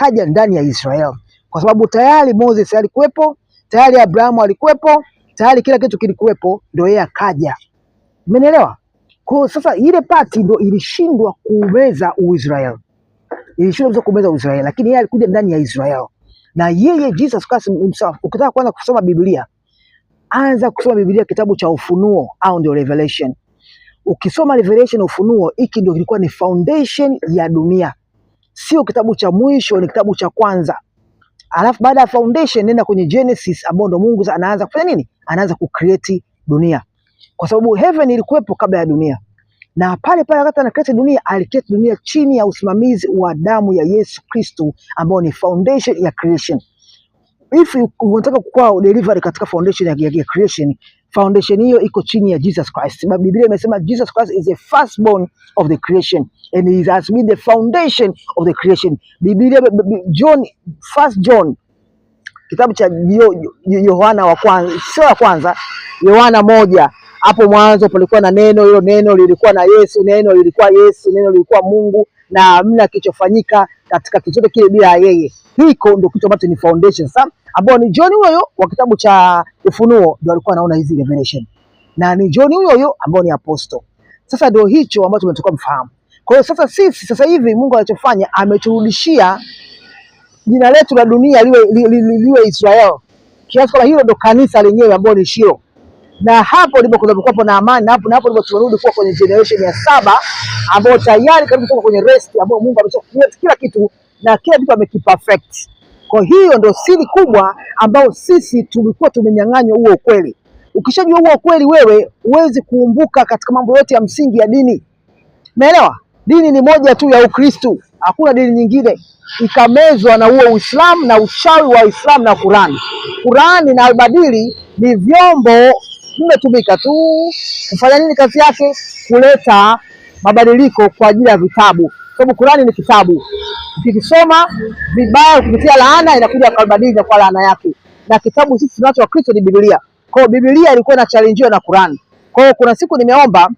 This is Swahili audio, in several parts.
akaja ndani ya Israeli, kwa sababu tayari Moses alikuwepo, tayari Abrahamu alikuwepo, tayari kila kitu kilikuwepo, ndio yeye akaja. Umeelewa? Kwa sasa ile party ndio ilishindwa kumeza Uisraeli, ilishindwa kumeza Uisraeli, lakini yeye alikuja ndani ya Israeli. Na yeye Jesus Christ himself, ukitaka kwanza kusoma Biblia, anza kusoma Biblia kitabu cha Ufunuo au ndio Revelation. Ukisoma Revelation na Ufunuo, hiki ndio kilikuwa ni foundation ya dunia. Sio kitabu cha mwisho, ni kitabu cha kwanza. Alafu baada ya foundation nenda kwenye Genesis, ambao ndo Mungu anaanza kufanya nini? Anaanza kucreate dunia. Kwa sababu heaven ilikuwepo kabla ya dunia. Na pale pale wakati anacreate dunia, alicreate dunia chini ya usimamizi wa damu ya Yesu Kristo, ambao ni foundation ya creation. If unataka kukua delivery katika foundation ya creation, foundation hiyo iko chini ya Jesus Christ. Sababu Biblia imesema Jesus Christ is the firstborn of the creation and he has been the foundation of the creation. Biblia First John, kitabu cha Yohana wa kwanza, sio ya kwanza, Yohana 1, hapo mwanzo palikuwa na neno, hilo neno lilikuwa na Yesu, neno lilikuwa Yesu, neno lilikuwa Mungu, na hamna kilichofanyika katika kitu kile bila yeye. Hiko ndio kitu ambacho ni foundation. Sasa ambao ni John huyo wa kitabu cha Ufunuo ndio alikuwa anaona hizi revelation. Na ni John huyo ambao ni apostle. Sasa ndio hicho ambacho tumetoka mfahamu. Kwa hiyo sasa sisi sasa hivi Mungu anachofanya, ameturudishia jina letu la dunia liwe Israel. Kiasi kwamba hilo ndio kanisa lenyewe ambalo ni Shilo. Na hapo ndipo kunapokuwa na amani, na hapo ndipo tunarudi kuwa kwenye generation ya 7 ambao tayari kabisa kwenye rest, ambao Mungu ameshafanya kila kitu na kila kitu amekiperfect. Kwa hiyo ndio siri kubwa ambao sisi tulikuwa tumenyang'anywa huo ukweli. Ukishajua huo ukweli, wewe huwezi kuumbuka katika mambo yote ya msingi ya dini. Umeelewa? Dini ni moja tu ya Ukristo, hakuna dini nyingine. Ikamezwa na huo Uislamu na uchawi wa Uislamu na Qur'ani. Qur'ani na albadili ni vyombo vimetumika tu kufanya nini? Kazi yake kuleta mabadiliko kwa ajili ya vitabu. Sababu Qur'ani ni kitabu, ukikisoma vibaya kupitia laana inakuja kubadilika kwa laana yake. Na kitabu sisi tunacho wa Kristo ni Biblia. Kwa hiyo Biblia ilikuwa na challenge na Qur'ani. Kwa hiyo kuna siku nimeomba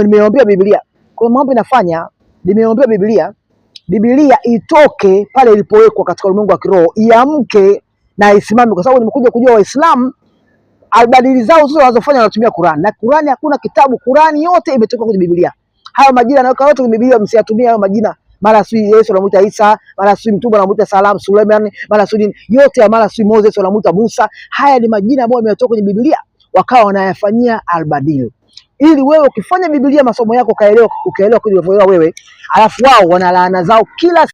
nimeombea Biblia. Kwa hiyo mambo inafanya nimeombea Biblia itoke pale ilipowekwa katika ulimwengu wa kiroho, iamke na isimame, kwa sababu nimekuja kujua Waislamu albadili zao zote wanazofanya wanatumia Qur'an. Na Qur'an hakuna kitabu, Qur'an yote imetoka kwenye Biblia. Hayo majina yanaweka yote kwenye Biblia, msiyatumie hayo majina. Mara si Yesu anamuita Isa, mara si Mtume anamuita Salam Suleiman, mara si yote, mara si Moses anamuita Musa. Haya ni majina ambayo yametoka kwenye Biblia, wakawa wanayafanyia albadili. Ili wewe ukifanya Biblia masomo yako ukaelewa kwa wewe, alafu wao wana laana zao kila